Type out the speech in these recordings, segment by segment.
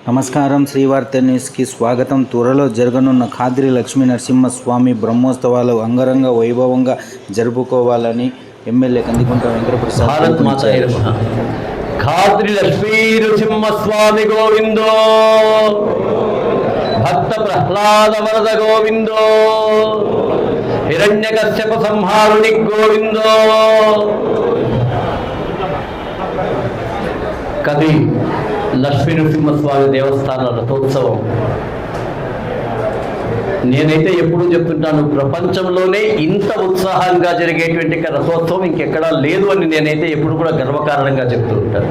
నమస్కారం. శ్రీవార్త న్యూస్కి స్వాగతం. త్వరలో జరగనున్న ఖాద్రి లక్ష్మీ నరసింహస్వామి బ్రహ్మోత్సవాలు అంగరంగ వైభవంగా జరుపుకోవాలని ఎమ్మెల్యే కందికుంట వెంకటప్రసాద్ ఖాద్రి లక్ష్మీ నరసింహస్వామి గోవిందో, భక్త ప్రహ్లాద వరద గోవిందో, హిరణ్యకశ్యప సంహారుని గోవిందో. కది లక్ష్మీ నరసింహస్వామి దేవస్థాన రథోత్సవం నేనైతే ఎప్పుడూ చెప్తుంటాను, ప్రపంచంలోనే ఇంత ఉత్సాహంగా జరిగేటువంటి రథోత్సవం ఇంకెక్కడా లేదు అని నేనైతే ఎప్పుడు కూడా గర్వకారణంగా చెప్తూ ఉంటాను.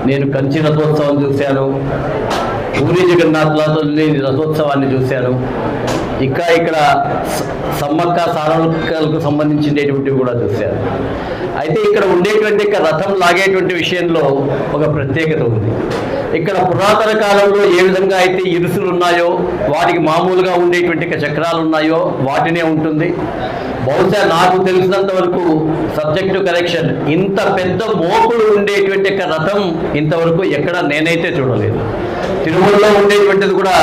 నేను కంచి రథోత్సవం చూశాను, పూరి జగన్నాథ్ రథోత్సవాన్ని చూశాను, ఇక్కడ సమ్మక్క సారక్కలకు సంబంధించినటువంటివి కూడా చూశాను. అయితే ఇక్కడ ఉండేటువంటి రథం లాగేటువంటి విషయంలో ఒక ప్రత్యేకత ఉంది. ఇక్కడ పురాతన కాలంలో ఏ విధంగా అయితే ఇరుసులు ఉన్నాయో, వాటికి మామూలుగా ఉండేటువంటి చక్రాలు ఉన్నాయో వాటినే ఉంటుంది. బహుశా నాకు తెలిసినంత వరకు, సబ్జెక్టు కరెక్షన్, ఇంత పెద్ద మోకులు ఉండేటువంటి రథం ఇంతవరకు ఎక్కడ నేనైతే చూడలేదు. తిరుమలలో ఉండేటువంటిది కూడా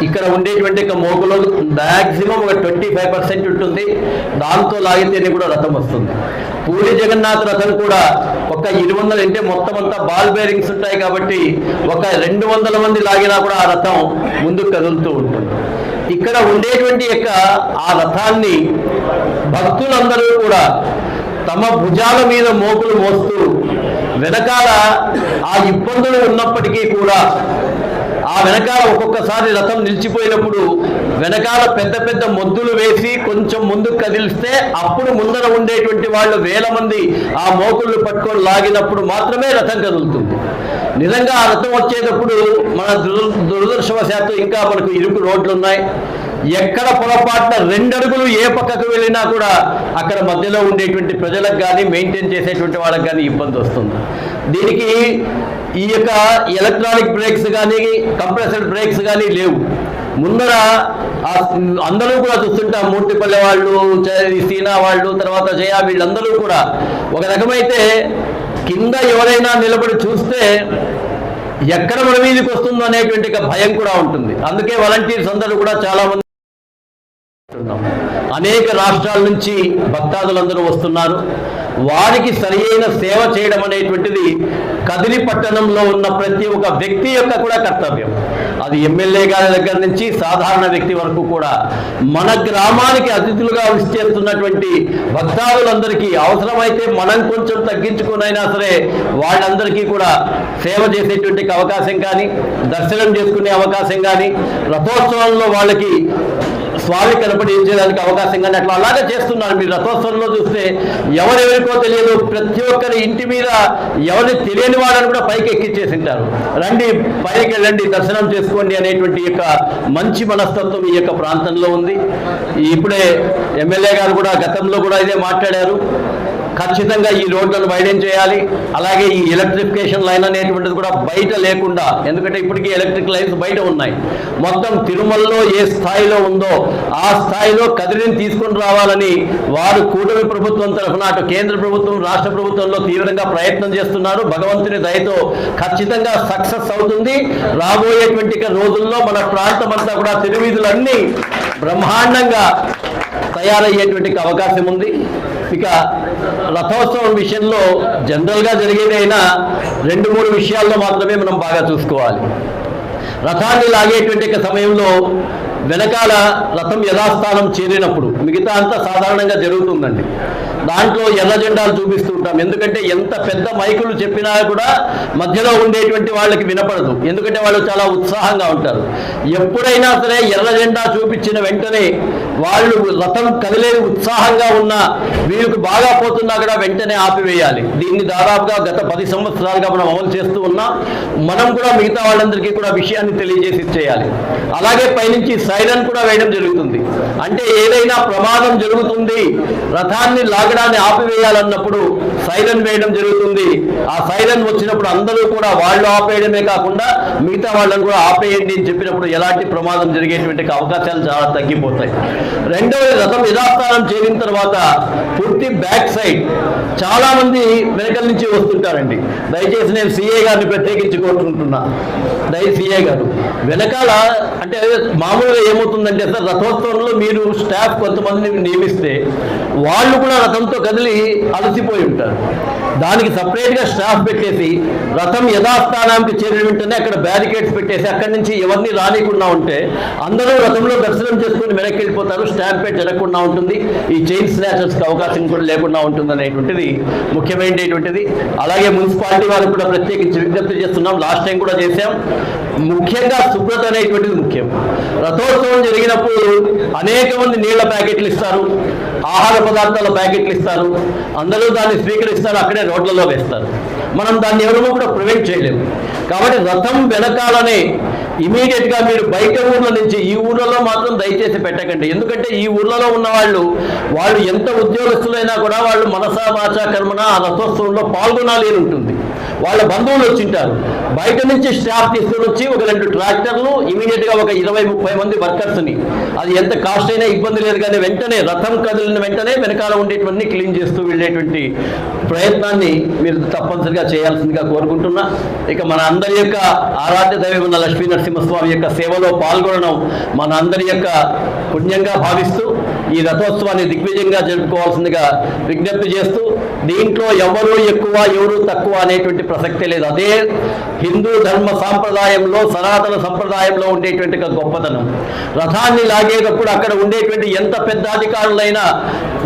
ఇక్కడ ఉండేటువంటి మోకులో మ్యాక్సిమం ఒక 25% ఉంటుంది. దాంతో లాగితేనే కూడా రథం వస్తుంది. పూరి జగన్నాథ్ రథం కూడా ఒక 200 అంటే మొత్తం అంతా బాల్ బేరింగ్స్ ఉంటాయి కాబట్టి ఒక 200 మంది లాగినా కూడా ఆ రథం ముందుకు కదులుతూ ఉంటుంది. ఇక్కడ ఉండేటువంటి ఆ రథాన్ని భక్తులందరూ కూడా తమ భుజాల మీద మోకులు మోస్తూ, వెనకాల ఆ ఇబ్బందులు ఉన్నప్పటికీ కూడా ఆ వెనకాల ఒక్కొక్కసారి రథం నిలిచిపోయినప్పుడు వెనకాల పెద్ద పెద్ద మొద్దులు వేసి కొంచెం ముందుకు కదిలిస్తే అప్పుడు ముందర ఉండేటువంటి వాళ్ళు వేల మంది ఆ మోకుళ్ళు పట్టుకొని లాగినప్పుడు మాత్రమే రథం కదులుతుంది. నిజంగా ఆ రథం వచ్చేటప్పుడు మన దురదృష్టవశాత్తు ఇంకా మనకు ఇరుకు రోడ్లు ఉన్నాయి. ఎక్కడ పొరపాటున 2 అడుగులు ఏ పక్కకు వెళ్ళినా కూడా అక్కడ మధ్యలో ఉండేటువంటి ప్రజలకు కానీ మెయింటైన్ చేసేటువంటి వాళ్ళకి కానీ ఇబ్బంది వస్తుంది. దీనికి ఈ ఎలక్ట్రానిక్ బ్రేక్స్ కానీ కంప్రెసర్ బ్రేక్స్ కానీ లేవు. ముందర అందరూ కూడా చూస్తుంటాం, మూర్తిపల్లె వాళ్ళు, సీనా వాళ్ళు, తర్వాత జయ, వీళ్ళందరూ కూడా ఒక రకమైతే కింద ఎవరైనా నిలబడి చూస్తే ఎక్కడ మన మీదకి వస్తుందో అనేటువంటి భయం కూడా ఉంటుంది. అందుకే వాలంటీర్స్ అందరూ కూడా చాలా మంది అనేక రాష్ట్రాల నుంచి భక్తాదులందరూ వస్తున్నారు. వారికి సరియైన సేవ చేయడం అనేటువంటిది కదిలి పట్టణంలో ఉన్న ప్రతి ఒక్క వ్యక్తి యొక్క కూడా కర్తవ్యం. అది ఎమ్మెల్యే గారి దగ్గర నుంచి సాధారణ వ్యక్తి వరకు కూడా మన గ్రామానికి అతిథులుగా విచ్చేస్తున్నటువంటి భక్తాదులందరికీ అవసరమైతే మనం కొంచెం తగ్గించుకునైనా సరే వాళ్ళందరికీ కూడా సేవ చేసేటువంటి అవకాశం కానీ, దర్శనం చేసుకునే అవకాశం కానీ, రథోత్సవంలో వాళ్ళకి స్వామి కనపడించేదానికి అవకాశం కానీ అట్లా అలాగే చేస్తున్నారు. మీరు రథోత్సవంలో చూస్తే ఎవరెవరికో తెలియదు, ప్రతి ఒక్కరి ఇంటి మీద ఎవరిని తెలియని వాళ్ళని కూడా పైకి ఎక్కించేసింటారు. రండి, పైకి వెళ్ళండి, దర్శనం చేసుకోండి అనేటువంటి మంచి మనస్తత్వం ఈ ప్రాంతంలో ఉంది. ఇప్పుడే ఎమ్మెల్యే గారు కూడా గతంలో కూడా ఇదే మాట్లాడారు. ఖచ్చితంగా ఈ రోడ్లను వైడెన్ చేయాలి. అలాగే ఈ ఎలక్ట్రిఫికేషన్ లైన్ అనేటువంటిది కూడా బయట లేకుండా, ఎందుకంటే ఇప్పటికీ ఎలక్ట్రిక్ లైన్స్ బయట ఉన్నాయి. మొత్తం తిరుమలలో ఏ స్థాయిలో ఉందో ఆ స్థాయిలో కదిలిని తీసుకుని రావాలని వారు కూటమి ప్రభుత్వం తరఫున అటు కేంద్ర ప్రభుత్వం, రాష్ట్ర ప్రభుత్వంలో తీవ్రంగా ప్రయత్నం చేస్తున్నారు. భగవంతుని దయతో ఖచ్చితంగా సక్సెస్ అవుతుంది. రాబోయేటువంటి రోజుల్లో మన ప్రాంతం అంతా కూడా తిరువీధులన్నీ బ్రహ్మాండంగా తయారయ్యేటువంటి అవకాశం ఉంది. ఇక రథోత్సవం విషయంలో జనరల్గా జరిగేదైనా 2-3 విషయాల్లో మాత్రమే మనం బాగా చూసుకోవాలి. రథాన్ని లాగేటువంటి సమయంలో వెనకాల రథం యథాస్థానం చేరినప్పుడు మిగతా అంతా సాధారణంగా జరుగుతుందండి. దాంట్లో ఎర్ర జెండాలు చూపిస్తూ ఉంటాం. ఎందుకంటే ఎంత పెద్ద మైకులు చెప్పినా కూడా మధ్యలో ఉండేటువంటి వాళ్ళకి వినపడదు. ఎందుకంటే వాళ్ళు చాలా ఉత్సాహంగా ఉంటారు. ఎప్పుడైనా సరే ఎర్ర జెండా చూపించిన వెంటనే వాళ్ళు రథం కదిలే ఉత్సాహంగా ఉన్నా, వీళ్ళకి బాగా పోతున్నా కూడా వెంటనే ఆపివేయాలి. దీన్ని దాదాపుగా గత 10 సంవత్సరాలుగా మనం అమలు చేస్తూ ఉన్నాం. మనం కూడా మిగతా వాళ్ళందరికీ కూడా విషయాన్ని తెలియజేసి చేయాలి. అలాగే పైనుంచి సైరన్ కూడా వేయడం జరుగుతుంది. అంటే ఏదైనా ప్రమాదం జరుగుతుంది, రథాన్ని లాగడాన్ని ఆపివేయాలన్నప్పుడు సైరన్ వేయడం జరుగుతుంది. ఆ సైరన్ వచ్చినప్పుడు అందరూ కూడా వాళ్ళు ఆపేయడమే కాకుండా మిగతా వాళ్ళని కూడా ఆపేయండి అని చెప్పినప్పుడు ఎలాంటి ప్రమాదం జరిగేటువంటి అవకాశాలు చాలా తగ్గిపోతాయి. రెండవది, రథం యథాస్థానం చేరిన తర్వాత పూర్తి బ్యాక్ సైడ్ చాలా మంది వెనకల నుంచి వస్తుంటారండి. దయచేసి నేను సిఐ గారిని ప్రత్యేకించి కోరుకుంటున్నా. సిఐ గారు వెనకాల అంటే మామూలుగా ఏమవుతుందంటే సార్, రథోత్సవంలో మీరు స్టాఫ్ కొంతమందిని నియమిస్తే వాళ్ళు కూడా రథంతో కదిలి అలసిపోయి ఉంటారు. దానికి సపరేట్గా స్టాఫ్ పెట్టేసి రథం యథాస్థానానికి చేరిన వెంటనే అక్కడ బ్యారికేడ్స్ పెట్టేసి అక్కడి నుంచి ఎవరిని రానికుండా ఉంటే అందరూ రథంలో దర్శనం చేసుకుని వెనక్కి వెళ్ళిపోతారు. స్టాంపేడ్ జరగకుండా ఉంటుంది. ఈ చైన్ స్నాచర్స్కి అవకాశం కూడా లేకుండా ఉంటుంది అనేటువంటిది ముఖ్యమైనటువంటిది. అలాగే మున్సిపాలిటీ వాళ్ళకి కూడా ప్రత్యేకించి విజ్ఞప్తి చేస్తున్నాం. లాస్ట్ టైం కూడా చేశాం. ముఖ్యంగా శుభ్రత అనేటువంటిది ముఖ్యం. రథోత్సవం జరిగినప్పుడు అనేక మంది నీళ్ల ప్యాకెట్లు ఇస్తారు, ఆహార పదార్థాల ప్యాకెట్లు ఇస్తారు, అందరూ దాన్ని స్వీకరిస్తారు, అక్కడే రోడ్లలో వేస్తారు. మనం దాన్ని ఎవరూ కూడా ప్రివెంట్ చేయలేము. కాబట్టి రథం వెనకాలనే ఇమీడియట్గా మీరు బయట ఊర్ల నుంచి, ఈ ఊర్లలో మాత్రం దయచేసి పెట్టకండి. ఎందుకంటే ఈ ఊర్లలో ఉన్న వాళ్ళు ఎంత ఉద్యోగస్తులైనా కూడా వాళ్ళు మనసా వాచా కర్మన ఆ రథోత్సవంలో పాల్గొనాలి అని ఉంటుంది. వాళ్ళ బంధువులు వచ్చింటారు. బయట నుంచి స్టాఫ్ తీసుకొని వచ్చి ఒక 2 ట్రాక్టర్లు ఇమీడియట్గా ఒక 20-30 మంది వర్కర్స్ని, అది ఎంత కాస్ట్ అయినా ఇబ్బంది లేదు కానీ వెంటనే రథం కదిలిన వెంటనే వెనకాల ఉండేటువంటి క్లీన్ చేస్తూ వెళ్ళేటువంటి ప్రయత్నాన్ని మీరు తప్పనిసరిగా చేయాల్సిందిగా కోరుకుంటున్నా. ఇక మన అందరి యొక్క ఆరాధ్య దైవం ఉన్న లక్ష్మీ నరసింహస్వామి యొక్క సేవలో పాల్గొనడం మన అందరి యొక్క పుణ్యంగా భావిస్తూ ఈ రథోత్సవాన్ని దిగ్విజయంగా జరుపుకోవాల్సిందిగా విజ్ఞప్తి చేస్తూ, దీంట్లో ఎవరు ఎక్కువ ఎవరు తక్కువ అనేటువంటి ప్రసక్తే లేదు. అదే హిందూ ధర్మ సాంప్రదాయంలో, సనాతన సంప్రదాయంలో ఉండేటువంటి గొప్పతనం. రథాన్ని లాగేటప్పుడు అక్కడ ఉండేటువంటి ఎంత పెద్ద అధికారులైనా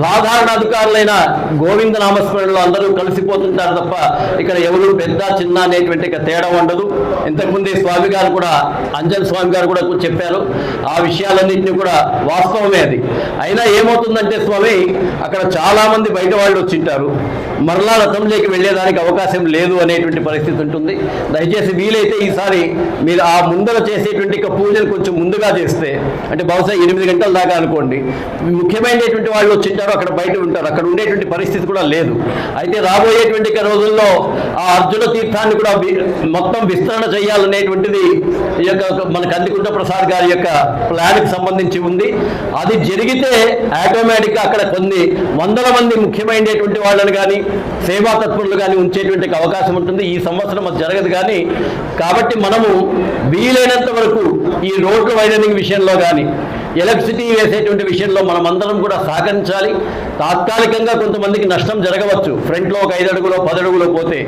సాధారణ అధికారులైనా గోవింద నామస్మరణలో అందరూ కలిసిపోతుంటారు తప్ప ఇక్కడ ఎవరు పెద్ద చిన్న అనేటువంటి తేడా ఉండదు. ఇంతకుముందే స్వామి గారు కూడా, అంజన్ స్వామి గారు కూడా చెప్పారు. ఆ విషయాలన్నింటినీ కూడా వాస్తవమే. అది అయినా ఏమవుతుందంటే స్వామి, అక్కడ చాలా మంది బయట వాళ్ళు వచ్చింటారు, మరలా రథంలోకి వెళ్ళేదానికి అవకాశం లేదు అనేటువంటి పరిస్థితి ఉంటుంది. దయచేసి వీలైతే ఈసారి మీరు ఆ ముందర చేసేటువంటి పూజలు కొంచెం ముందుగా చేస్తే, అంటే బహుశా 8 గంటల దాకా అనుకోండి, ముఖ్యమైనటువంటి వాళ్ళు వచ్చింటారు, అక్కడ బయట ఉంటారు, అక్కడ ఉండేటువంటి పరిస్థితి కూడా లేదు. అయితే రాబోయేటువంటి రోజుల్లో ఆ అర్జున తీర్థాన్ని కూడా మొత్తం విస్తరణ చేయాలనేటువంటిది ఈ యొక్క మన కందికుంట ప్రసాద్ గారి యొక్క ప్లాన్కి సంబంధించి ఉంది. అది జరిగితే ఆటోమేటిక్గా అక్కడ కొన్ని వందల మంది ముఖ్యమైనటువంటి వాళ్ళని కానీ సేవా తత్పరులు కానీ ఉంచేటువంటి అవకాశం ఉంటుంది. ఈ సంవత్సరం అది జరగదు కానీ, కాబట్టి మనము వీలైనంత వరకు ఈ రోడ్ల వైడనింగ్ విషయంలో కానీ, ఎలక్ట్రిసిటీ వేసేటువంటి విషయంలో మనమందరం కూడా సహకరించాలి. తాత్కాలికంగా కొంతమందికి నష్టం జరగవచ్చు. ఫ్రంట్లో ఒక 5 అడుగులో 10 అడుగులో పోతే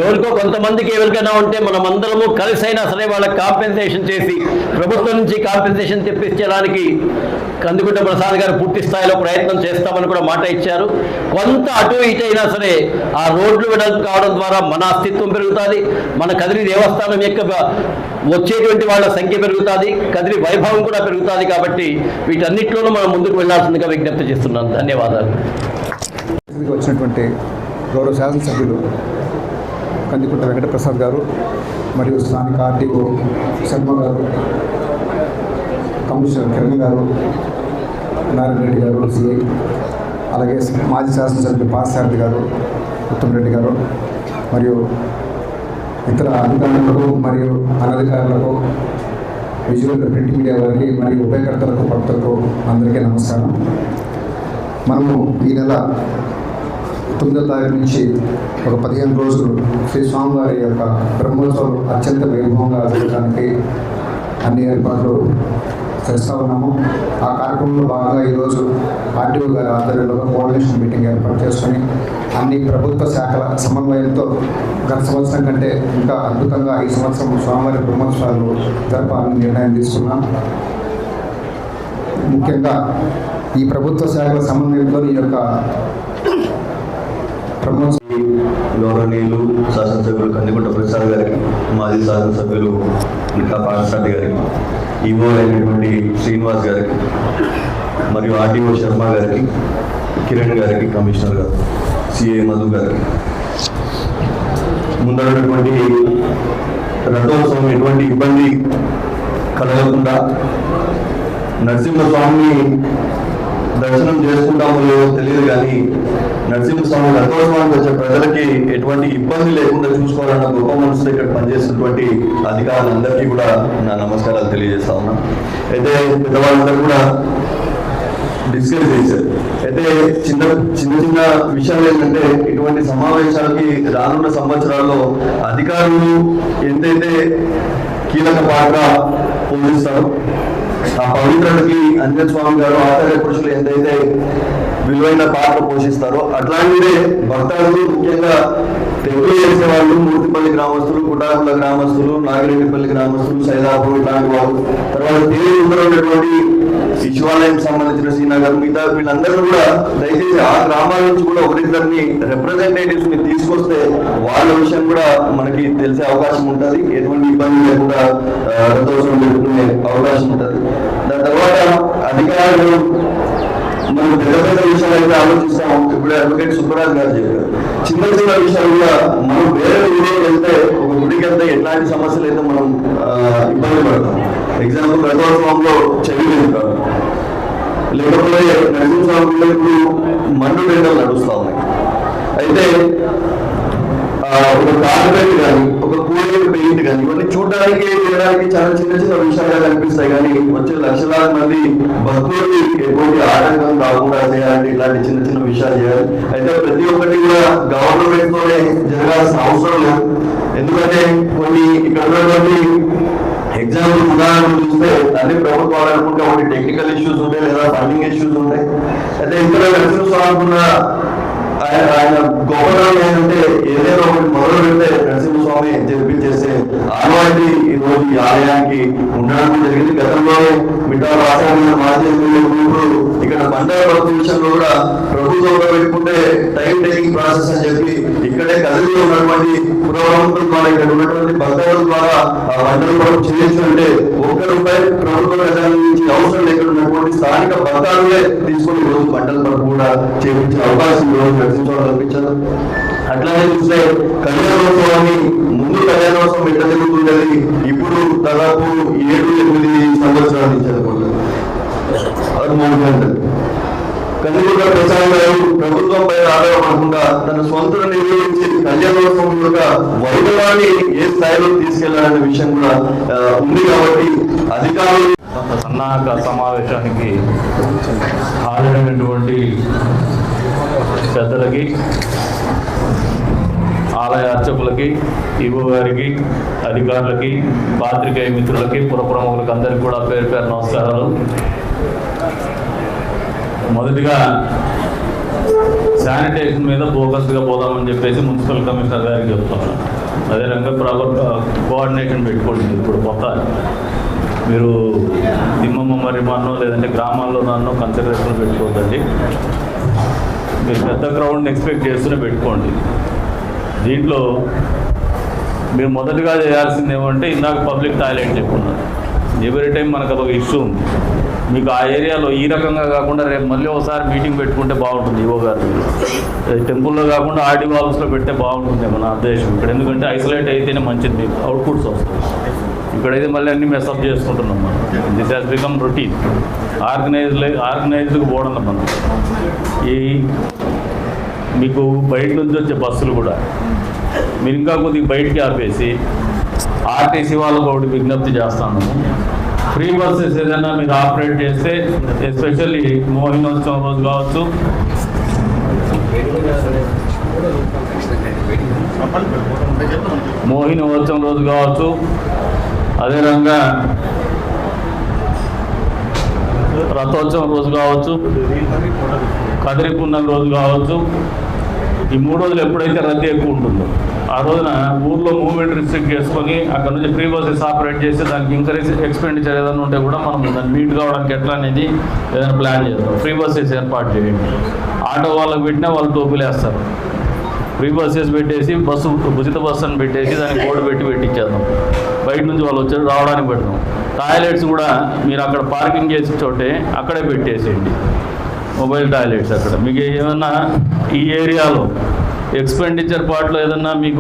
ఎవరికో కొంతమందికి ఎవరికైనా ఉంటే మనమందరము కలిసైనా సరే వాళ్ళకి కాంపెన్సేషన్ చేసి ప్రభుత్వం నుంచి కాంపెన్సేషన్ తెప్పించడానికి కందికుంట ప్రసాద్ గారు పూర్తి స్థాయిలో ప్రయత్నం చేస్తామని కూడా మాట ఇచ్చారు. కొంత అటు ఇటు అయినా సరే ఆ రోడ్లు వెడల్పు కావడం ద్వారా మన అస్తిత్వం పెరుగుతుంది, మన కదిరి దేవస్థానం యొక్క వచ్చేటువంటి వాళ్ళ సంఖ్య పెరుగుతుంది, కదిరి వైభవం కూడా పెరుగుతుంది. కాబట్టి వీటన్నిటిలోనూ మనం ముందుకు వెళ్లాల్సిందిగా విజ్ఞప్తి చేస్తున్నాను. ధన్యవాదాలు. వచ్చినటువంటి గౌరవ శాసనసభ్యులు కందికుంట వెంకటప్రసాద్ గారు మరియు స్థానిక ఆర్టీఓ శర్మ గారు, కమిషనర్ కిరణ్ గారు, నారాయణ రెడ్డి గారు సిఐ, అలాగే మాజీ శాసనసభ్యులు పార్థసారథి గారు, ఉత్తమ్ రెడ్డి గారు మరియు ఇతర అధికారులకు మరియు అనధికారులకు, విజువల్ ప్రింట్ మీడియా వారికి మరియు ఉపయోగకర్తలకు, భక్తులకు అందరికీ నమస్కారం. మనము ఈ నెల 9వ తారీఖు నుంచి ఒక 15 రోజులు శ్రీ స్వామివారి యొక్క బ్రహ్మోత్సవం అత్యంత వైభవంగా జరగడానికి అన్ని ఏర్పాట్లు చేస్తూ ఉన్నాము. ఆ కార్యక్రమంలో భాగంగా ఈరోజు ఆర్టీఓ గారి ఆధ్వర్యంలో కోఆర్డినేషన్ మీటింగ్ ఏర్పాటు చేసుకొని అన్ని ప్రభుత్వ శాఖల సమన్వయంతో గత సంవత్సరం కంటే ఇంకా అద్భుతంగా ఈ సంవత్సరం స్వామివారి బ్రహ్మోత్సవాలు జరపాలని నిర్ణయం తీసుకున్నాం. ముఖ్యంగా ఈ ప్రభుత్వ శాఖల సమన్వయంతో ఈ యొక్క గౌరవనీయులు శాసనసభ్యులు కందికుంట ప్రసాద్ గారికి, మాజీ శాసనసభ్యులు పార్థసారథి గారికి, ఈవో అయినటువంటి శ్రీనివాస్ గారికి మరియు ఆర్టీఓ శర్మ గారికి, కిరణ్ గారికి, కమిషనర్ గారు, సిఐ మధు గారికి, ముందరటువంటి రథోత్సవం ఎటువంటి ఇబ్బంది కలగకుండా నరసింహస్వామిని దర్శనం చేసుకుంటామో లేవో తెలియదు కానీ నరసింహస్వామి రథోత్సవానికి వచ్చే ప్రజలకి ఎటువంటి ఇబ్బంది లేకుండా చూసుకోవాలన్న గొప్ప మనసులో ఇక్కడ పనిచేస్తున్నటువంటి అధికారులందరికీ కూడా నా నమస్కారాలు తెలియజేస్తా ఉన్నా. అయితే పెద్దవాళ్ళందరూ కూడా డిస్కస్ చేశారు. అయితే చిన్న చిన్న విషయాలు ఏంటంటే ఇటువంటి సమావేశాలకి రానున్న సంవత్సరాల్లో అధికారులు ఎంతైతే కీలక పాత్ర పోషిస్తారో ఆ పవిత్రతకి అంజన్ స్వామి గారు ఆచార్య పురుషులు ఎంతైతే విలువైన పాత్ర పోషిస్తారో అట్లాంటిదే భక్తాదులు ముఖ్యంగా టెంపుల్ చేసే వాళ్ళు మూర్తిపల్లి గ్రామస్తులు, కుటాకుల గ్రామస్తులు, నాగిరెడ్డిపల్లి గ్రామస్తులు, సైదాపూర్ ఇట్లాంటి వాళ్ళు, తర్వాత ఉన్నటువంటి శివాలయం సంబంధించిన శ్రీనగర్ మిగతా వీళ్ళందరూ కూడా దయచేసి ఆ గ్రామాల నుంచి కూడా ఒకరిద్దరిని రిప్రజెంటేటివ్స్ ని తీసుకొస్తే వాళ్ళ విషయం కూడా మనకి తెలిసే అవకాశం ఉంటుంది, ఎటువంటి ఇబ్బంది లేకుండా రథోత్సవం పెట్టుకునే అవకాశం ఉంటుంది. దాని తర్వాత అధికారులు మనం పెద్ద పెద్ద విషయాలు అయితే ఆలోచిస్తాం. ఇప్పుడు అడ్వకేట్ సుబ్బరాజ్ గారు చెప్పారు, చిన్న చిన్న విషయాలు కూడా మనం వేరే ఊళ్ళో వెళ్తే ఒక గుడికి వెళ్తే ఎట్లాంటి సమస్యలు అయితే మనం ఇబ్బంది పడతాం. ఎగ్జాంపుల్ రథోత్సవంలో చెవి వెళ్తారు, లేకపోతే నరసింహస్వామిలో ఇప్పుడు మండు టెండలు నడుస్తా ఉన్నాయి. అయితే ఒక కార్పెట్ కానీ ఒక కూలీల పెయింట్ కానీ ఇవన్నీ చూడడానికి చేయడానికి చాలా చిన్న చిన్న విషయాలుగా కనిపిస్తాయి, కానీ వచ్చే లక్షలాది మంది భక్తులకి ఎటువంటి ఆటంకం కాకుండా చేయాలంటే ఇలాంటి చిన్న చిన్న విషయాలు చేయాలి. అయితే ప్రతి ఒక్కటి కూడా గవర్నమెంట్ తోనే జరగాల్సిన అవసరం లేదు. ఎందుకంటే కొన్ని ఇక్కడ ఉన్నటువంటి ఎగ్జాంపుల్ ఉదాహరణ చూస్తే అన్ని ప్రభుత్వాలు అనుకుంటే ఒకటి టెక్నికల్ ఇష్యూస్ ఉంటాయి లేదా ఫండింగ్ ఇష్యూస్ ఉంటాయి. అయితే ఇక్కడ నరసింహస్వామి ఆయన గొప్పతనం ఏంటంటే ఏదైనా ఒకటి మొదలు పెడితే నరసింహస్వామి జరిపించేసే ఆనవాయితీ ఈ రోజు ఈ ఆలయానికి ఉండడం జరిగింది. గతంలోనే మిఠాల రాసాయన మాజీ ఇక్కడ పండుగ భక్తి విషయంలో కూడా ప్రభుత్వంలో పెట్టుకుంటే టైం టేకింగ్ ప్రాసెస్ అని చెప్పి ఇక్కడే కదిలి ఉన్నటువంటి పురోగమనం ద్వారా ఇక్కడ ఉన్నటువంటి భక్తుల ద్వారా ఆ వంటలు కూడా చేయించుకుంటే ₹1 ప్రభుత్వ ఖజానా నుంచి అవసరం లేకుండా ఉన్నటువంటి స్థానిక భక్తాలే తీసుకొని రోజు పంటల పట్టు కూడా చేయించే అవకాశం రోజు నరసింహస్వామి కల్పించారు. అట్లానే చూస్తే కళ్యాణోత్సవాన్ని ముందు కళ్యాణోత్సవం ఎట్లా జరుగుతుండేది, ఇప్పుడు దాదాపు 7-8 సంవత్సరాల నుంచి అనుకుంటుంది. అది 3 గంటలు కనుక ప్రచారం గారు ప్రభుత్వం పైన ఆధారపడకుండా తన సొంత నిర్వహించి కళ్యాణోత్సవం యొక్క వైభవాన్ని ఏ స్థాయిలో తీసుకెళ్లాలనే విషయం కూడా ఉంది. కాబట్టి అధికారులు సన్నాహక సమావేశానికి హాజరైనటువంటి పెద్దలకి, ఆలయ అర్చకులకి, ఈవో గారికి, అధికారులకి, పాత్రికేయ మిత్రులకి, పుర ప్రముఖులకి అందరికీ కూడా పేరు పేరు నమస్కారాలు. మొదటిగా శానిటేషన్ మీద ఫోకస్గా పోదామని చెప్పేసి మున్సిపల్ కమిషనర్ గారికి చెప్తున్నాను. అదే రకంగా ప్రాపర్ కోఆర్డినేషన్ పెట్టుకోండి. ఇప్పుడు కొత్త మీరు తిమ్మమ్మ మరిమానో లేదంటే గ్రామాల్లోనో కన్సిడరేషన్ పెట్టుకోవద్దండి. మీరు పెద్ద క్రౌడ్ని ఎక్స్పెక్ట్ చేస్తూనే పెట్టుకోండి. దీంట్లో మీరు మొదటిగా చేయాల్సింది ఏమంటే ఇందాక పబ్లిక్ టాయిలెట్ చెప్పుకున్నారు. ఎవ్రీ టైం మనకు అదొక ఇష్యూ ఉంది. మీకు ఆ ఏరియాలో ఈ రకంగా కాకుండా రేపు మళ్ళీ ఒకసారి మీటింగ్ పెట్టుకుంటే బాగుంటుంది. ఈవో గారు టెంపుల్లో కాకుండా ఆర్డీఓ ఆఫీస్లో పెడితే బాగుంటుంది మన ఉద్దేశం. ఇక్కడ ఎందుకంటే ఐసోలేట్ అయితేనే మంచిది, మీకు అవుట్పుట్స్ వస్తాయి. ఇక్కడైతే మళ్ళీ అన్ని మెస్అప్ చేసుకుంటున్నాం మనం. This has become routine. ఆర్గనైజ్డ్కి పోవడం మనం. ఈ మీకు బయట నుంచి వచ్చే బస్సులు కూడా మీరు ఇంకా కొద్దిగా బయటికి ఆపేసి ఆర్టీసీ వాళ్ళకు ఒకటి విజ్ఞప్తి చేస్తాను. ఫ్రీ బస్సెస్ ఏదైనా మీరు ఆపరేట్ చేస్తే, ఎస్పెషల్లీ మోహినోత్సవం రోజు కావచ్చు, మోహినోత్సవం రోజు కావచ్చు, అదే రకంగా రథోత్సవం రోజు కావచ్చు, కదిరి పున్నం రోజు కావచ్చు, ఈ 3 రోజులు ఎప్పుడైతే రద్దీ ఎక్కువ ఉంటుందో ఆ రోజున ఊర్లో మూవ్మెంట్ రిస్ట్రిక్ట్ చేసుకొని అక్కడ నుంచి ఫ్రీ బస్సెస్ ఆపరేట్ చేసి దానికి ఇంకరీజ్ ఎక్స్పెండిచర్ ఏదైనా ఉంటే కూడా మనం దాన్ని మీట్ కావడానికి ఎట్లా అనేది ఏదైనా ప్లాన్ చేద్దాం. ఫ్రీ బస్సెస్ ఏర్పాటు చేయండి. ఆటో వాళ్ళకి పెట్టినా వాళ్ళు టోపీలు వేస్తారు. ఫ్రీ బస్సెస్ పెట్టేసి ఉచిత బస్సు అని పెట్టేసి దానికి బోర్డు పెట్టించేద్దాం. బయట నుంచి వాళ్ళు వచ్చి రావడానికి పెడతాం. టాయిలెట్స్ కూడా మీరు అక్కడ పార్కింగ్ చేసే చోటే అక్కడే పెట్టేసేయండి, మొబైల్ టాయిలెట్స్. అక్కడ మీకు ఏమన్నా ఈ ఏరియాలో ఎక్స్పెండిచర్ పార్ట్లో ఏదన్నా మీకు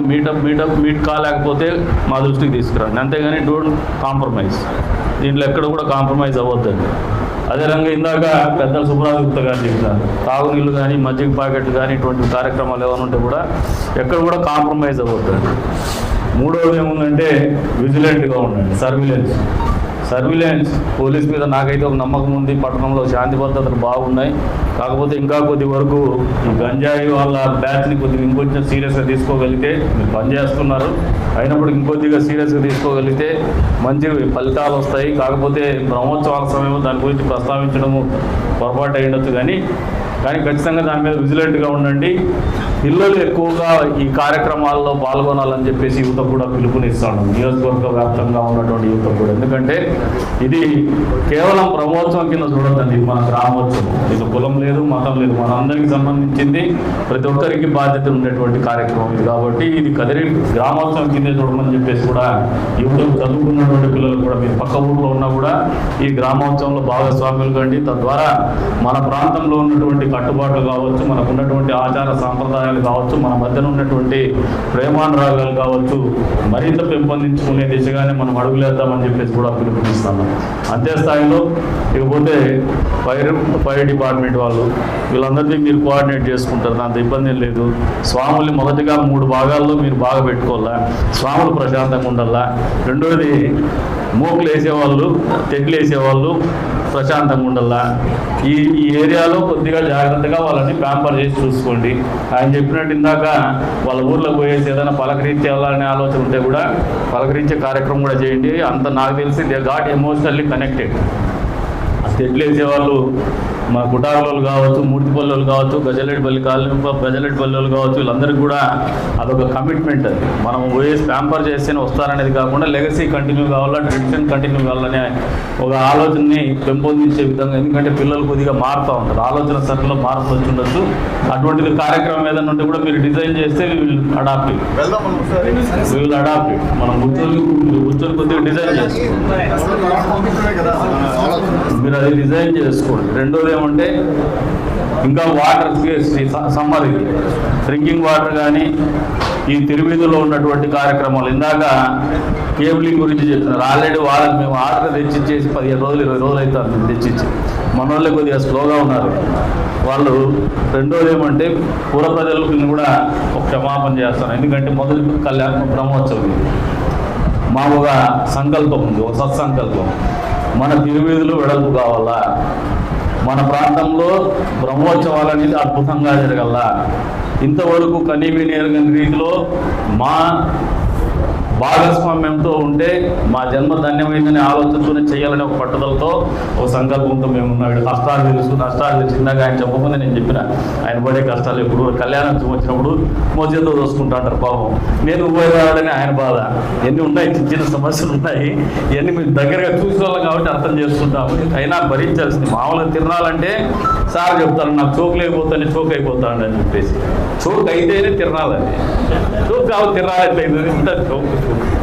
మీట్ కాలేకపోతే మా దృష్టికి తీసుకురండి. అంతేగాని డోంట్ కాంప్రమైజ్. దీంట్లో ఎక్కడ కూడా కాంప్రమైజ్ అవ్వద్దండి. అదే రకంగా ఇందాక పెద్ద సుబ్రాజ్ గుప్తా గారు చెప్పారు, తాగునీళ్ళు కానీ మజ్జిగ ప్యాకెట్లు కానీ ఇటువంటి కార్యక్రమాలు ఏమైనా ఉంటే కూడా ఎక్కడ కూడా కాంప్రమైజ్ అవ్వద్దండి. 3వది ఏముందంటే విజిలెంట్గా ఉండండి, సర్విలెన్స్. సర్విలెన్స్ పోలీస్ మీద నాకైతే ఒక నమ్మకం ఉంది. పట్టణంలో శాంతి భద్రతలు బాగున్నాయి. కాకపోతే ఇంకా కొద్ది వరకు ఈ గంజాయి వాళ్ళ బ్యాచ్ని కొద్దిగా ఇంకొంచెం సీరియస్గా తీసుకోగలిగితే, మీరు పనిచేస్తున్నారు అయినప్పుడు ఇంకొద్దిగా సీరియస్గా తీసుకోగలిగితే మంచి ఫలితాలు వస్తాయి. కాకపోతే బ్రహ్మోత్సవాల సమయంలో దాని గురించి ప్రస్తావించడము పొరపాటు అయ్యుండొచ్చు, కానీ ఖచ్చితంగా దాని మీద విజిలెంట్గా ఉండండి. పిల్లలు ఎక్కువగా ఈ కార్యక్రమాల్లో పాల్గొనాలని చెప్పేసి యువతకు కూడా పిలుపునిస్తాను, నియోజకవర్గ వ్యాప్తంగా ఉన్నటువంటి యువతకు కూడా. ఎందుకంటే ఇది కేవలం బ్రహ్మోత్సవం కింద చూడొద్దండి, ఇది మన గ్రామోత్సవం. ఇది కులం లేదు, మతం లేదు, మన అందరికీ సంబంధించింది, ప్రతి ఒక్కరికి బాధ్యత ఉండేటువంటి కార్యక్రమం ఇది. కాబట్టి ఇది కదిరి గ్రామోత్సవం కిందే చూడమని చెప్పేసి కూడా యువతకు, చదువుకున్నటువంటి పిల్లలు కూడా, మీరు పక్క ఊళ్ళో ఉన్నా కూడా ఈ గ్రామోత్సవంలో భాగస్వాములు కండి. తద్వారా మన ప్రాంతంలో ఉన్నటువంటి కట్టుబాట్లు కావచ్చు, మనకు ఉన్నటువంటి ఆచార సాంప్రదాయాలు కావచ్చు, మన మధ్యన ఉన్నటువంటి ప్రేమానురాగాలు కావచ్చు, మరింత పెంపొందించుకునే దిశగానే మనం అడుగులేద్దామని చెప్పేసి కూడా పిలుపునిస్తున్నాం. అంతే స్థాయిలో ఇకపోతే ఫైర్ డిపార్ట్మెంట్ వాళ్ళు వీళ్ళందరినీ మీరు కోఆర్డినేట్ చేసుకుంటారు, దాంతో ఇబ్బంది లేదు. స్వాముల్ని మొదటిగా 3 భాగాల్లో మీరు బాగా పెట్టుకోవాలా, స్వాములు ప్రశాంతంగా ఉండాలా. రెండోది మోకులు వేసేవాళ్ళు, తెడ్లు వేసేవాళ్ళు ప్రశాంతంగా ఉండాలా. ఈ ఏరియాలో కొద్దిగా జాగ్రత్తగా వాళ్ళని ప్యాంపర్ చేసి చూసుకోండి. ఆయన చెప్పినట్టు ఇందాక వాళ్ళ ఊర్లో పోయేసి ఏదైనా పలకరించాలనే ఆలోచన ఉంటే కూడా పలకరించే కార్యక్రమం కూడా చేయండి. అంత నాకు తెలిసి దే గాట్ ఎమోషనల్లీ కనెక్టెడ్. తెడ్లు వేసేవాళ్ళు మా కుటారులు కావచ్చు, మూర్తిపల్లెలు కావచ్చు, గజలెడ్డిపల్లి కావచ్చు, వీళ్ళందరికీ కూడా అదొక కమిట్మెంట్. అది మనం పోయేసి ప్యాంపర్ చేస్తేనే వస్తారనేది కాకుండా లెగసీ కంటిన్యూ కావాలా, ట్రెడిషన్ కంటిన్యూ కావాలనే ఒక ఆలోచనని పెంపొందించే విధంగా. ఎందుకంటే పిల్లలు కొద్దిగా మారుతూ ఉంటారు, ఆలోచన సరళిలో మార్పు వచ్చి ఉండొచ్చు. అటువంటిది కార్యక్రమం ఏదైనా ఉంటే కూడా మీరు డిజైన్ చేస్తే వీళ్ళు అడాప్ట్ మనం కూర్చొని కొద్దిగా డిజైన్ చేసుకోండి, మీరు అది డిజైన్ చేసుకోండి. రెండోది ఏమంటే ఇంకా వాటర్కి సంబంధించి డ్రింకింగ్ వాటర్ కానీ ఈ తిరువీధిలో ఉన్నటువంటి కార్యక్రమాలు, ఇందాక కేబులింగ్ గురించి చెప్తున్నారు. ఆల్రెడీ వాళ్ళకి మేము ఆర్డర్ తెచ్చిచ్చేసి 15 రోజులు 20 రోజులు అవుతారు మేము తెచ్చిచ్చి. మన వాళ్ళే కొద్దిగా స్లోగా ఉన్నారు వాళ్ళు. రెండోది ఏమంటే పూర్వ ప్రజలకు కూడా ఒక క్షమాపణ చేస్తాను. ఎందుకంటే మొదటి కళ్యాణ బ్రహ్మోత్సవం మా ఒక సంకల్పం ఉంది, ఒక సత్సంకల్పం. మన తిరువీధులు వెడల్పు కావాలా, మన ప్రాంతంలో బ్రహ్మోత్సవాలు అనేది అద్భుతంగా జరగల. ఇంతవరకు కనీవిని ఎరగని రీతిలో మా భాగస్వామ్యంతో ఉంటే మా జన్మ ధన్యమైందనే ఆలోచనతోనే చేయాలనే ఒక పట్టుదలతో, ఒక సంకల్పంతో మేము ఉన్నాడు. కష్టాలు తెలుసు, నష్టాలు తెలుసు. ఇందాక ఆయన చెప్పకుండా నేను చెప్పిన ఆయన పడే కష్టాలు ఎప్పుడు కళ్యాణం వచ్చినప్పుడు మోచేతో చూసుకుంటా అంటారు పాపం. నేను ఉపయోగపడాలని ఆయన బాధ. ఎన్ని ఉన్నాయి, చిన్న సమస్యలు ఉన్నాయి, ఇవన్నీ మీరు దగ్గరగా చూసుకోవాలి కాబట్టి అర్థం చేసుకుంటాము. అయినా భరించాల్సింది. మామూలుగా తిరణాలంటే సార్ చెప్తాను, నాకు చోకు లేకపోతానే చోక్ అయిపోతాను అని చెప్పేసి. చోక్ అయితేనే తిరణాలండి, చోక్ కావు తిరణాలు చోక్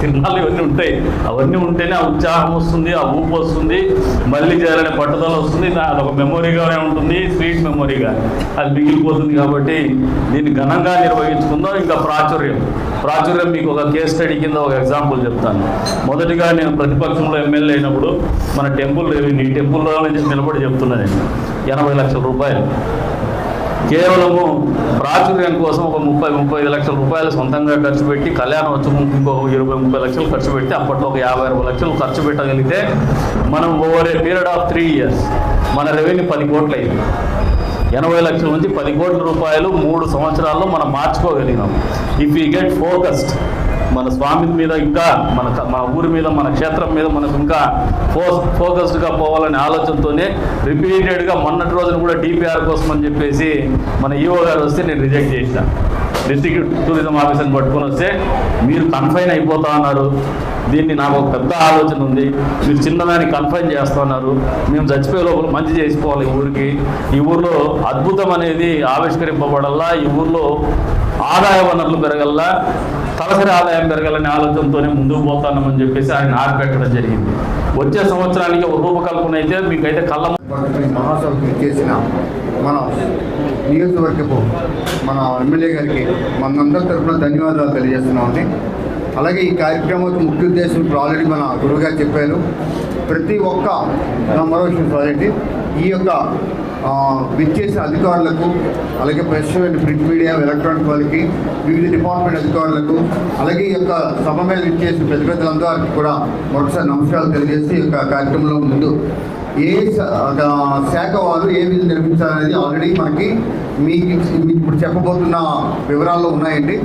తిరణాలు ఇవన్నీ ఉంటాయి. అవన్నీ ఉంటేనే ఆ ఉత్సాహం వస్తుంది, ఆ ఊపు వస్తుంది, మళ్ళీ చేయాలనే పట్టుదల వస్తుంది. అదొక మెమొరీగానే ఉంటుంది, స్వీట్ మెమొరీగా అది మిగిలిపోతుంది. కాబట్టి దీన్ని ఘనంగా నిర్వహించుకుందాం. ఇంకా ప్రాచుర్యం మీకు ఒక కేస్ స్టడీ కింద ఒక ఎగ్జాంపుల్ చెప్తాను. మొదటిగా నేను ప్రతిపక్షంలో ఎమ్మెల్యే అయినప్పుడు మన టెంపుల్ రెవెన్యూ, ఈ టెంపుల్లో నుంచి నిలబడి చెప్తున్నాను, 80 లక్షల రూపాయలు కేవలము ప్రాచుర్యం కోసం ఒక 30-35 లక్షల రూపాయలు సొంతంగా ఖర్చు పెట్టి, కళ్యాణం వచ్చి ఇంకో 20-30 లక్షలు ఖర్చు పెట్టి, అప్పట్లో ఒక 50-60 లక్షలు ఖర్చు పెట్టగలిగితే మనం over a period of 3 years మన రెవెన్యూ 10 కోట్లు అయింది. 80 లక్షల నుంచి 10 కోట్ల రూపాయలు 3 సంవత్సరాల్లో మనం మార్చుకోగలిగినాం. ఇఫ్ యూ గెట్ ఫోకస్డ్, మన స్వామి మీద ఇంకా మన ఊరి మీద, మన క్షేత్రం మీద మనకు ఇంకా ఫోకస్డ్గా పోవాలనే ఆలోచనతోనే రిపీటెడ్గా మొన్నటి రోజున కూడా డిపిఆర్ కోసం అని చెప్పేసి మన ఈఓ గారు వస్తే నేను రిజెక్ట్ చేసిన. డిస్ట్రిక్ట్ టూరిజం ఆఫీసర్ని పట్టుకొని వస్తే మీరు కన్ఫైన్ అయిపోతా ఉన్నారు, దీన్ని నాకు ఒక పెద్ద ఆలోచన ఉంది, మీరు చిన్నదాన్ని కన్ఫైన్ చేస్తున్నారు, మేము చచ్చిపోయే లోపల మంచి చేసుకోవాలి ఊరికి, ఈ ఊర్లో అద్భుతం అనేది ఆవిష్కరింపబడల్లా, ఈ ఊర్లో ఆదాయ వనరులు పెరగల్లా, తలసరి ఆదాయం పెరగాలనే ఆలోచనతోనే ముందుకు పోతామని చెప్పేసి ఆయన ఆర్పెట్టడం జరిగింది. వచ్చే సంవత్సరానికి ఒక రూపకల్పన అయితే మీకైతే కళ్ళ మహాసభకు చేసిన మన నియోజకవర్గపు మన ఎమ్మెల్యే గారికి మనందరి తరఫున ధన్యవాదాలు తెలియజేస్తున్నామండి. అలాగే ఈ కార్యక్రమం ముఖ్య ఉద్దేశం ఇప్పుడు ఆల్రెడీ మన గురువు గారు చెప్పారు. ప్రతి ఒక్క మరో విషయం సారీ, ఈ యొక్క విచ్చేసిన అధికారులకు, అలాగే press and print media electronic వాళ్ళకి, వివిధ డిపార్ట్మెంట్ అధికారులకు, అలాగే ఈ యొక్క సభ మీద విచ్చేసిన పెద్ద పెద్దలందరికీ కూడా మరొకసారి నమస్కారాలు తెలియజేసి ఈ యొక్క కార్యక్రమంలో ముందు ఏ శాఖ వాళ్ళు ఏ విధంగా నిర్మించాలనేది ఆల్రెడీ మనకి మీకు ఇప్పుడు చెప్పబోతున్న వివరాల్లో ఉన్నాయండి.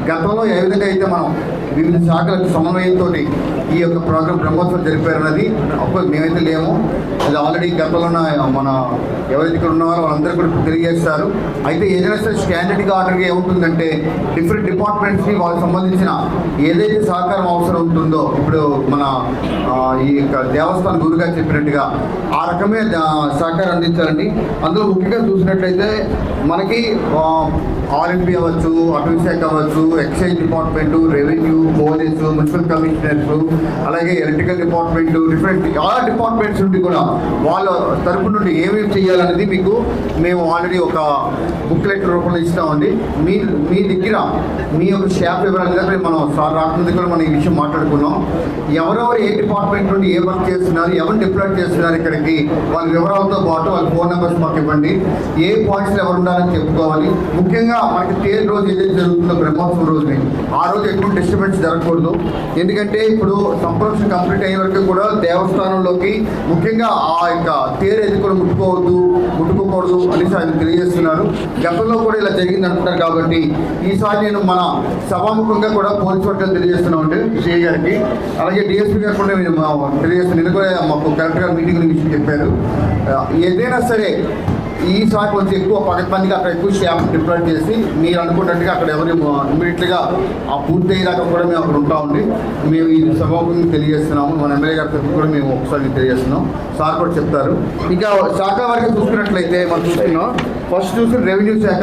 గతంలో ఏ విధంగా అయితే మనం వివిధ శాఖలకు సమన్వయంతో ఈ యొక్క ప్రోగ్రాం బ్రహ్మోత్సవం జరిపారన్నది అప్పుడు మేమైతే లేము. అది ఆల్రెడీ గతంలో మన ఎవరైతే ఇక్కడ ఉన్నారో వాళ్ళందరూ కూడా తెలియజేస్తారు. అయితే ఏదైనా సరే స్టాండర్డ్గా ఆర్డర్గా ఏముంటుందంటే డిఫరెంట్ డిపార్ట్మెంట్స్కి వాళ్ళకి సంబంధించిన ఏదైతే సహకారం అవసరం ఉంటుందో, ఇప్పుడు మన ఈ యొక్క దేవస్థానం గురుగా చెప్పినట్టుగా ఆ రకమే సహకారం అందించాలండి. అందులో ముఖ్యంగా చూసినట్లయితే మనకి ఆర్ఎంపీ అవ్వచ్చు, అటవీ శాఖ అవ్వచ్చు, excise department, revenue, police, municipal commissioners, అలాగే electrical department, different all departments నుండి కూడా వాళ్ళ తరపు నుండి ఏమేమి చేయాలనేది మీకు మేము ఆల్రెడీ ఒక బుక్లెట్ రూపంలో ఇస్తామండి. మీ దగ్గర మీ యొక్క స్టాఫ్ వివరాలు దగ్గర మనం సార్ రాకుండా కూడా మనం ఈ విషయం మాట్లాడుకున్నాం. ఎవరెవరు ఏ డిపార్ట్మెంట్ నుండి ఏ వర్క్ చేస్తున్నారు, ఎవరు డిప్లాయ్ చేస్తున్నారు ఇక్కడికి, వాళ్ళ వివరాలతో పాటు వాళ్ళ ఫోన్ నెంబర్స్ మాకు ఇవ్వండి. ఏ పాయింట్స్లో ఎవరు ఉండాలని చెప్పుకోవాలి. ముఖ్యంగా మనకి తేలి రోజు ఏదైతే జరుగుతుందో బ్రహ్మోత్సవం రోజుని, ఆ రోజు ఎక్కువ డిస్టర్బెన్స్ జరగకూడదు. ఎందుకంటే ఇప్పుడు సంప్రోక్షణ కంప్లీట్ అయ్యే వరకు కూడా దేవస్థానంలోకి ముఖ్యంగా ఆ యొక్క తేరు ఏది కూడా ముట్టుకోకూడదు అనేసి ఆయన తెలియజేస్తున్నారు. గతంలో కూడా ఇలా జరిగింది అంటున్నారు. కాబట్టి ఈసారి నేను మన సభాముఖంగా కూడా పోలీస్ వర్గాలు తెలియజేస్తున్నామండి సిఐ గారికి, అలాగే డిఎస్పీ గారు కూడా తెలియజేస్తున్నాను. నేను కూడా మాకు కలెక్టర్ గారు మీటింగ్ గురించి చెప్పారు. ఏదైనా సరే ఈసారి కొంచెం ఎక్కువ 10 మందికి అక్కడ ఎక్కువ స్టాఫ్ డిప్లాయ్ చేసి మీరు అనుకున్నట్టుగా అక్కడ ఎవరు ఇమ్మీడియట్గా ఆ పూర్తి అయ్యేదాకా కూడా మేము అక్కడ ఉంటామండి. మేము ఈ సభాముఖంగా తెలియజేస్తున్నాము. మన ఎమ్మెల్యే గారి తరఫున కూడా మేము ఒకసారి తెలియజేస్తున్నాం. సార్ కూడా చెప్తారు. ఇంకా శాఖ వరకు చూసుకున్నట్లయితే మనం చూస్తున్నాం. ఫస్ట్ చూసి రెవెన్యూ శాఖ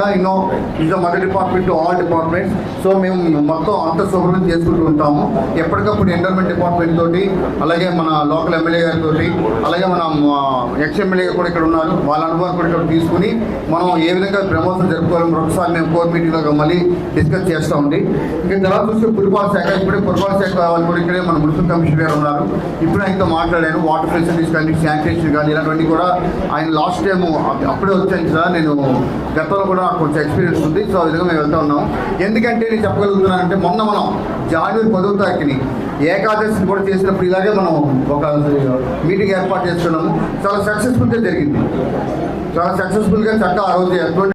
is the mother department to all departments. So మేము మొత్తం అంత శుభ్రం చేసుకుంటూ ఉంటాము. ఎప్పటికప్పుడు ఎన్విరాన్మెంట్ డిపార్ట్మెంట్ తోటి, అలాగే మన లోకల్ ఎమ్మెల్యే గారితో, అలాగే మన ఎక్స్ ఎమ్మెల్యే కూడా ఇక్కడ ఉన్నారు, వాళ్ళ అనుభవం కూడా ఇక్కడ తీసుకుని మనం ఏ విధంగా బ్రహ్మోత్సవం జరుపుకోవాలి మరొకసారి మేము కోర్ మీటింగ్లో మళ్ళీ డిస్కస్ చేస్తామండి. ఇంకా తర్వాత చూస్తే పురపాలక శాఖ, ఇప్పుడే పురపాలక శాఖ వాళ్ళు కూడా ఇక్కడే మన మున్సిపల్ కమిషనర్ గారు ఉన్నారు. ఇప్పుడు ఆయనతో మాట్లాడాను. వాటర్ ఫెసిలిటీస్ కానీ, శానిటేషన్ కానీ ఇలాంటివన్నీ కూడా ఆయన లాస్ట్ టైం అప్పుడే వచ్చాను సార్. నేను గతంలో కూడా నాకు కొంచెం ఎక్స్పీరియన్స్ ఉంది. సో ఆ విధంగా మేము వెళ్తా ఉన్నాం. ఎందుకంటే నేను చెప్పగలుగుతున్నానంటే మొన్న మనం జనవరి 10వ తారీఖుని ఏకాదశిని కూడా చేసినప్పుడు ఇలాగే మనం ఒక మీటింగ్ ఏర్పాటు చేసుకున్నాము. చాలా సక్సెస్ఫుల్గా జరిగింది. చాలా సక్సెస్ఫుల్గా చక్కగా ఆ రోజు